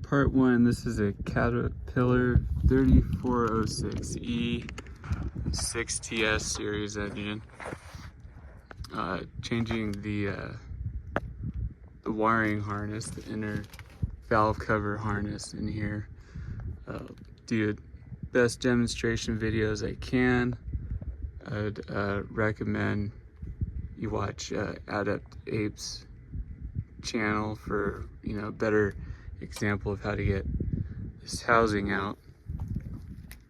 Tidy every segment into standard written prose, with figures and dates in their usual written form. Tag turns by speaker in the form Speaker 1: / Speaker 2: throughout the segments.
Speaker 1: Part 1, this is a Caterpillar 3406E 6TS series engine. Changing the wiring harness, the inner valve cover harness in here. Do the best demonstration videos I can. I'd recommend you watch Adept Apes channel for better example of how to get this housing out.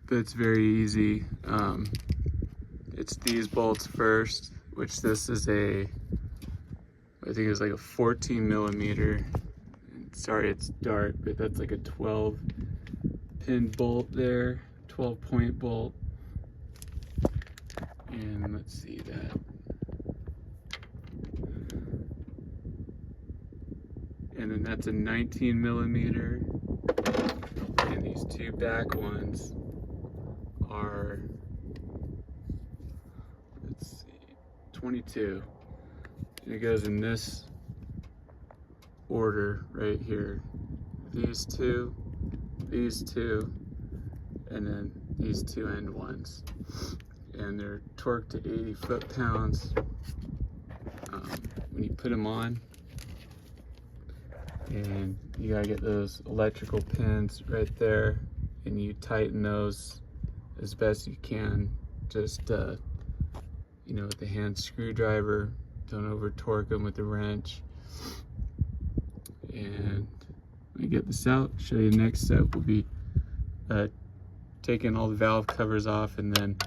Speaker 1: But it's very easy. It's these bolts first, which this is I think it's like a 14 millimeter. Sorry it's dark, but that's like a 12 pin bolt there, 12 point bolt. And let's see that. And then that's a 19 millimeter. And these two back ones are, let's see, 22. And it goes in this order right here. These two, and then these two end ones. And they're torqued to 80 foot-pounds. When you put them on, and you gotta get those electrical pins right there, and you tighten those as best you can. Just with the hand screwdriver. Don't over torque them with the wrench. And when you get this out, show you the next step will be taking all the valve covers off, and then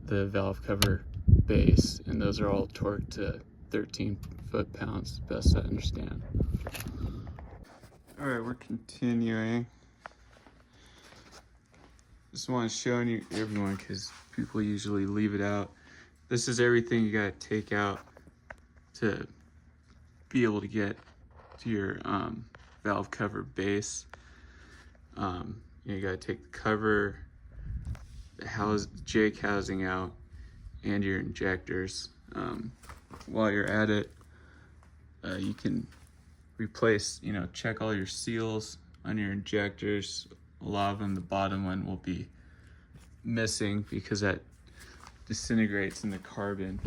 Speaker 1: the valve cover base, and those are all torqued to 13 foot-pounds, best I understand. All right, we're continuing. Just want to show you everyone, because people usually leave it out. This is everything you got to take out to be able to get to your valve cover base. You got to take the cover, the jake housing out, and your injectors. While you're at it, you can replace, check all your seals on your injectors. A lot of them, the bottom one will be missing because that disintegrates in the carbon.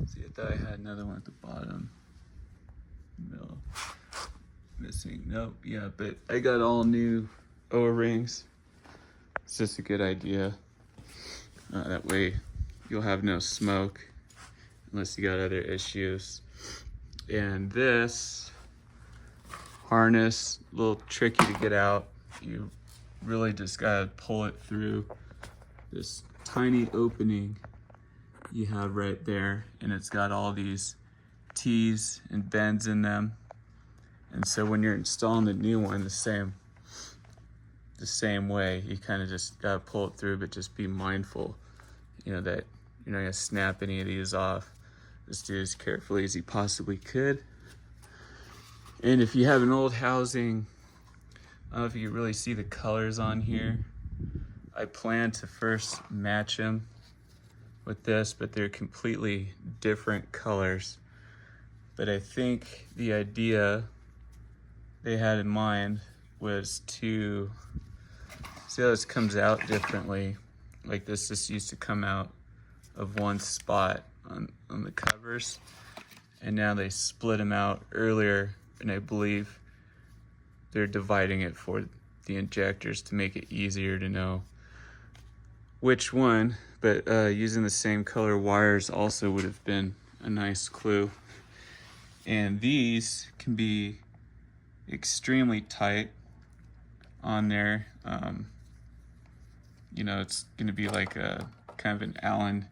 Speaker 1: See, I thought I had another one at the bottom. No, missing. Nope. Yeah, but I got all new O-rings. It's just a good idea. That way you'll have no smoke unless you got other issues. And this harness, a little tricky to get out. You really just gotta pull it through this tiny opening you have right there, and it's got all these T's and bends in them. And so when you're installing the new one the same way, you kind of just gotta pull it through, but just be mindful, that you're not gonna snap any of these off. Just do as carefully as you possibly could. And if you have an old housing, I don't know if you can really see the colors on here. I plan to first match them with this, but they're completely different colors. But I think the idea they had in mind was to see how this comes out differently. Like this used to come out of one spot on the covers, and now they split them out earlier, and I believe they're dividing it for the injectors to make it easier to know which one. But using the same color wires also would have been a nice clue. And these can be extremely tight on there. It's going to be like a kind of an Allen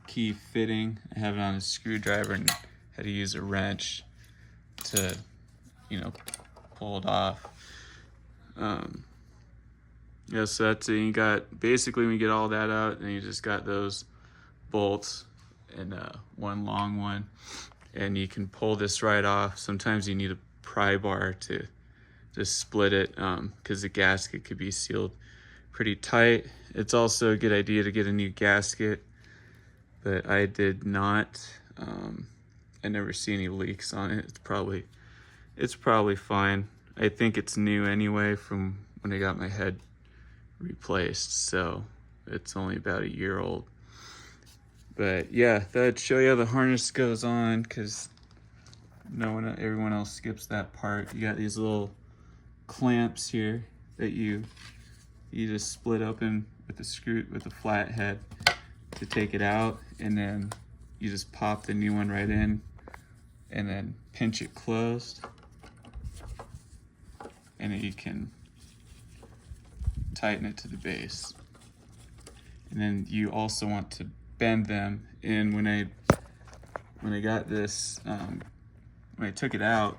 Speaker 1: key fitting. I have it on a screwdriver and had to use a wrench to pull it off. So that's it. You got, basically when you get all that out, then you just got those bolts and one long one, and you can pull this right off. Sometimes you need a pry bar to just split it, because the gasket could be sealed pretty tight. It's also a good idea to get a new gasket, but I did not. I never see any leaks on it. It's probably fine. I think it's new anyway from when I got my head replaced, so it's only about a year old. But yeah, that'd show you how the harness goes on, because everyone else skips that part. You got these little clamps here that you just split open with the flat head to take it out, and then you just pop the new one right in and then pinch it closed, and then you can tighten it to the base. And then you also want to bend them. And when I got this, when I took it out,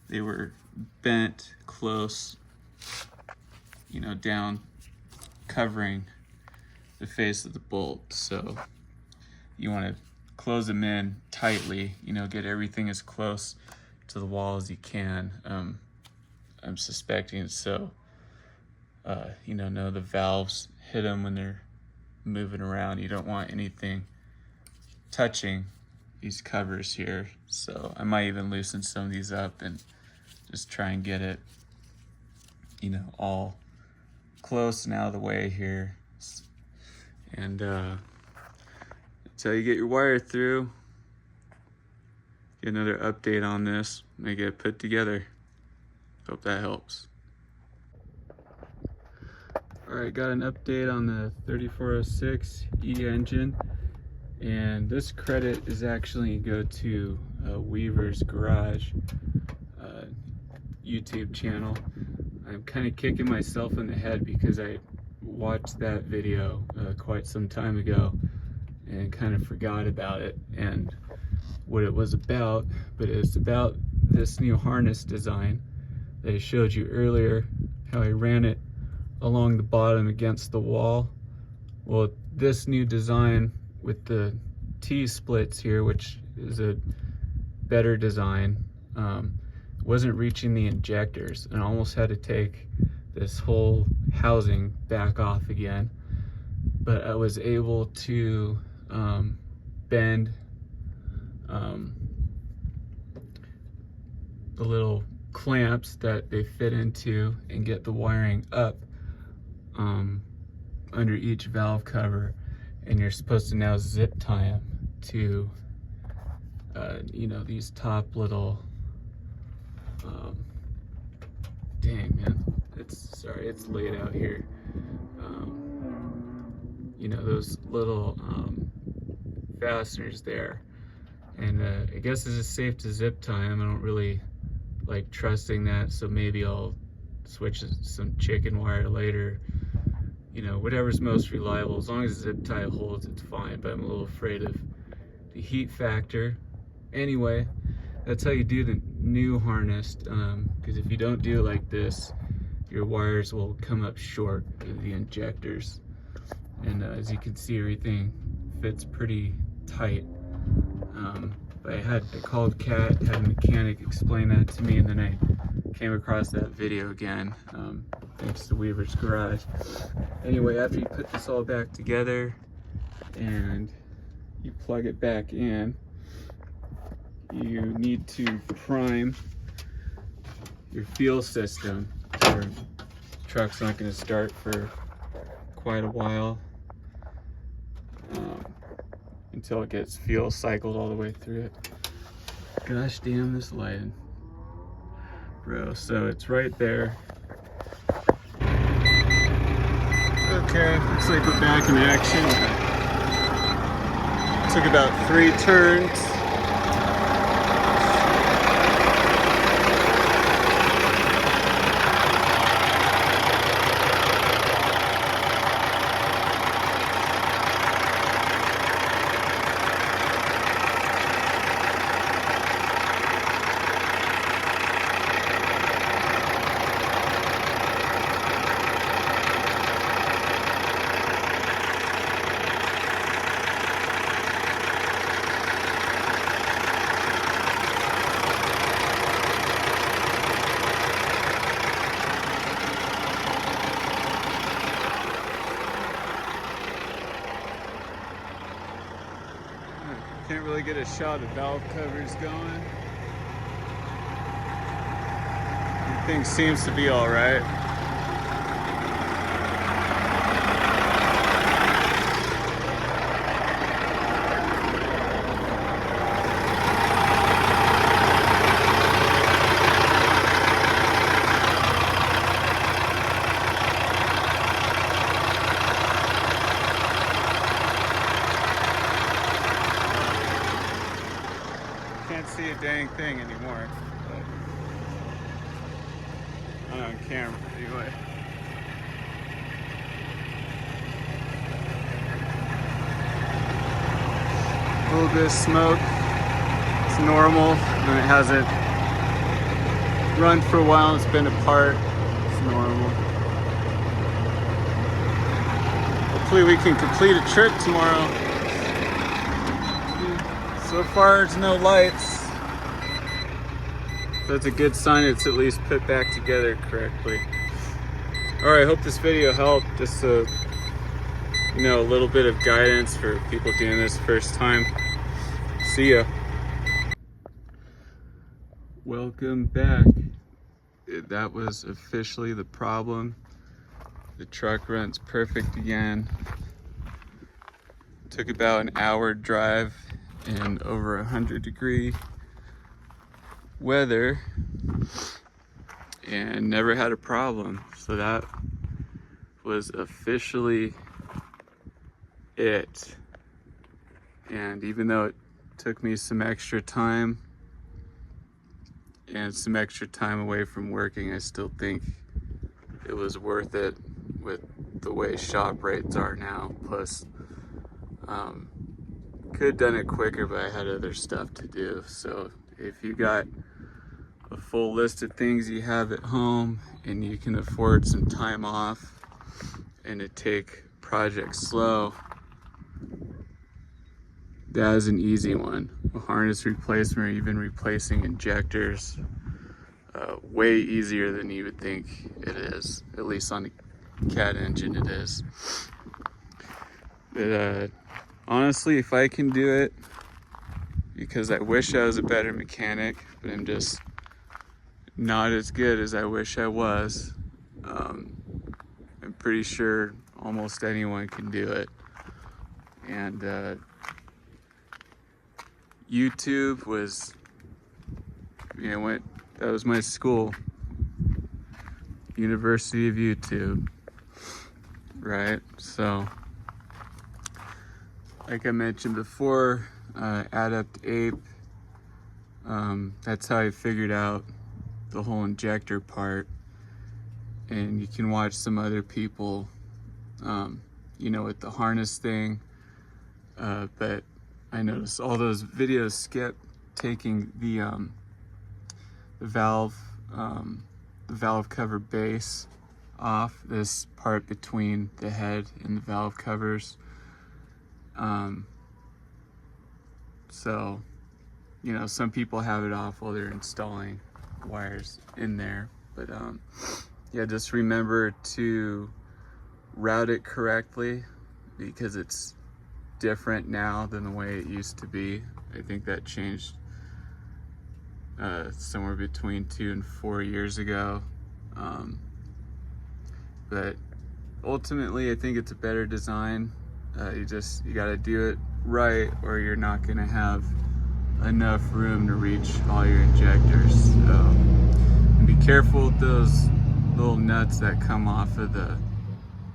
Speaker 1: they were bent close, down, covering the face of the bolt. So you want to close them in tightly, get everything as close to the wall as you can. I'm suspecting so, the valves hit them when they're moving around. You don't want anything touching these covers here. So I might even loosen some of these up and just try and get it, all close and out of the way here. And that's how you get your wire through. Get another update on this when I get it put together. Hope that helps. Alright, got an update on the 3406E engine, and this credit is actually go to Weaver's Garage YouTube channel. I'm kind of kicking myself in the head because I watched that video quite some time ago and kind of forgot about it and what it was about, but it's about this new harness design that I showed you earlier, how I ran it along the bottom against the wall. Well, this new design with the T-splits here, which is a better design, wasn't reaching the injectors, and I almost had to take this whole housing back off again. But I was able to bend the little clamps that they fit into and get the wiring up under each valve cover, and you're supposed to now zip tie them to these top little dang man, it's laid out here, those little fasteners there. And I guess it's just safe to zip tie them. I don't really like trusting that, so maybe I'll switch some chicken wire later. Whatever's most reliable. As long as the zip tie holds, it's fine, but I'm a little afraid of the heat factor. Anyway, that's how you do the new harness, because if you don't do it like this, your wires will come up short of the injectors. And as you can see, everything fits pretty tight. But I called Kat, had a mechanic explain that to me, and then I came across that video again, thanks to Weaver's Garage. Anyway, after you put this all back together and you plug it back in, you need to prime your fuel system, or the truck's not going to start for quite a while, until it gets fuel cycled all the way through it. Gosh damn this lighting, bro. So it's right there. Okay, looks like we're back in action. Took about 3 turns. Can't really get a shot of valve covers going. Thing seems to be all right. Can't see a dang thing anymore. On camera anyway. A little bit of smoke. It's normal. And it hasn't run for a while. It's been apart. It's normal. Hopefully we can complete a trip tomorrow. So far there's no lights. That's a good sign it's at least put back together correctly. Alright, hope this video helped. Just a little bit of guidance for people doing this first time. See ya. Welcome back. That was officially the problem. The truck runs perfect again. Took about an hour drive in over 100-degree weather and never had a problem. So that was officially it. And even though it took me some extra time and some extra time away from working, I still think it was worth it with the way shop rates are now. Plus, could have done it quicker, but I had other stuff to do. So if you got a full list of things you have at home and you can afford some time off and to take projects slow, that is an easy one. A harness replacement or even replacing injectors, way easier than you would think it is. At least on the cat engine it is. But honestly, if I can do it, because I wish I was a better mechanic, but I'm just not as good as I wish I was. I'm pretty sure almost anyone can do it. And YouTube was, that was my school. University of YouTube, right? So, like I mentioned before, Adept Ape, that's how I figured out the whole injector part. And you can watch some other people, with the harness thing, but I noticed all those videos skip taking the valve cover base off, this part between the head and the valve covers. So, some people have it off while they're installing wires in there, but yeah, just remember to route it correctly, because it's different now than the way it used to be. I think that changed somewhere between 2 and 4 years ago. But ultimately, I think it's a better design. You gotta do it right, or you're not gonna have enough room to reach all your injectors. So, and be careful with those little nuts that come off of the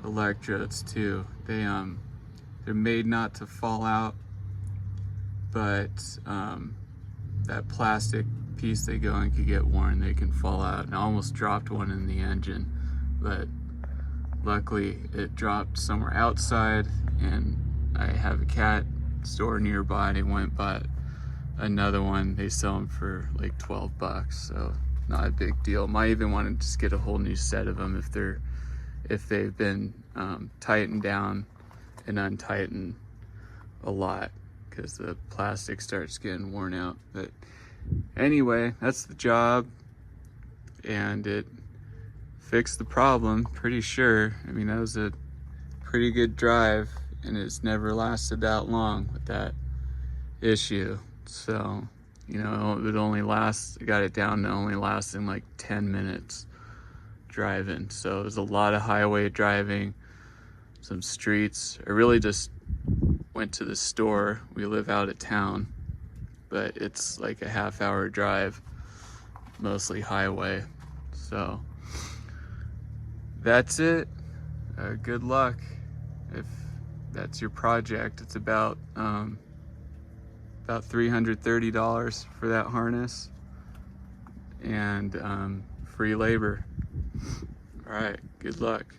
Speaker 1: electrodes too. They're made not to fall out, but that plastic piece they go in could get worn. They can fall out. And I almost dropped one in the engine, but luckily it dropped somewhere outside, and I have a cat store nearby, and I went and bought another one. They sell them for like 12 bucks, so not a big deal. Might even want to just get a whole new set of them if they've been tightened down and untightened a lot, because the plastic starts getting worn out. But anyway, that's the job, and it fixed the problem, pretty sure. I mean, that was a pretty good drive, and it's never lasted that long with that issue. So You know, it only lasts, I got it down to only lasting like 10 minutes driving. So it was a lot of highway driving, some streets. I really just went to the store. We live out of town, but it's like a half-hour drive, mostly highway. So that's it. Good luck if that's your project. It's about $330 for that harness, and free labor. All right, good luck.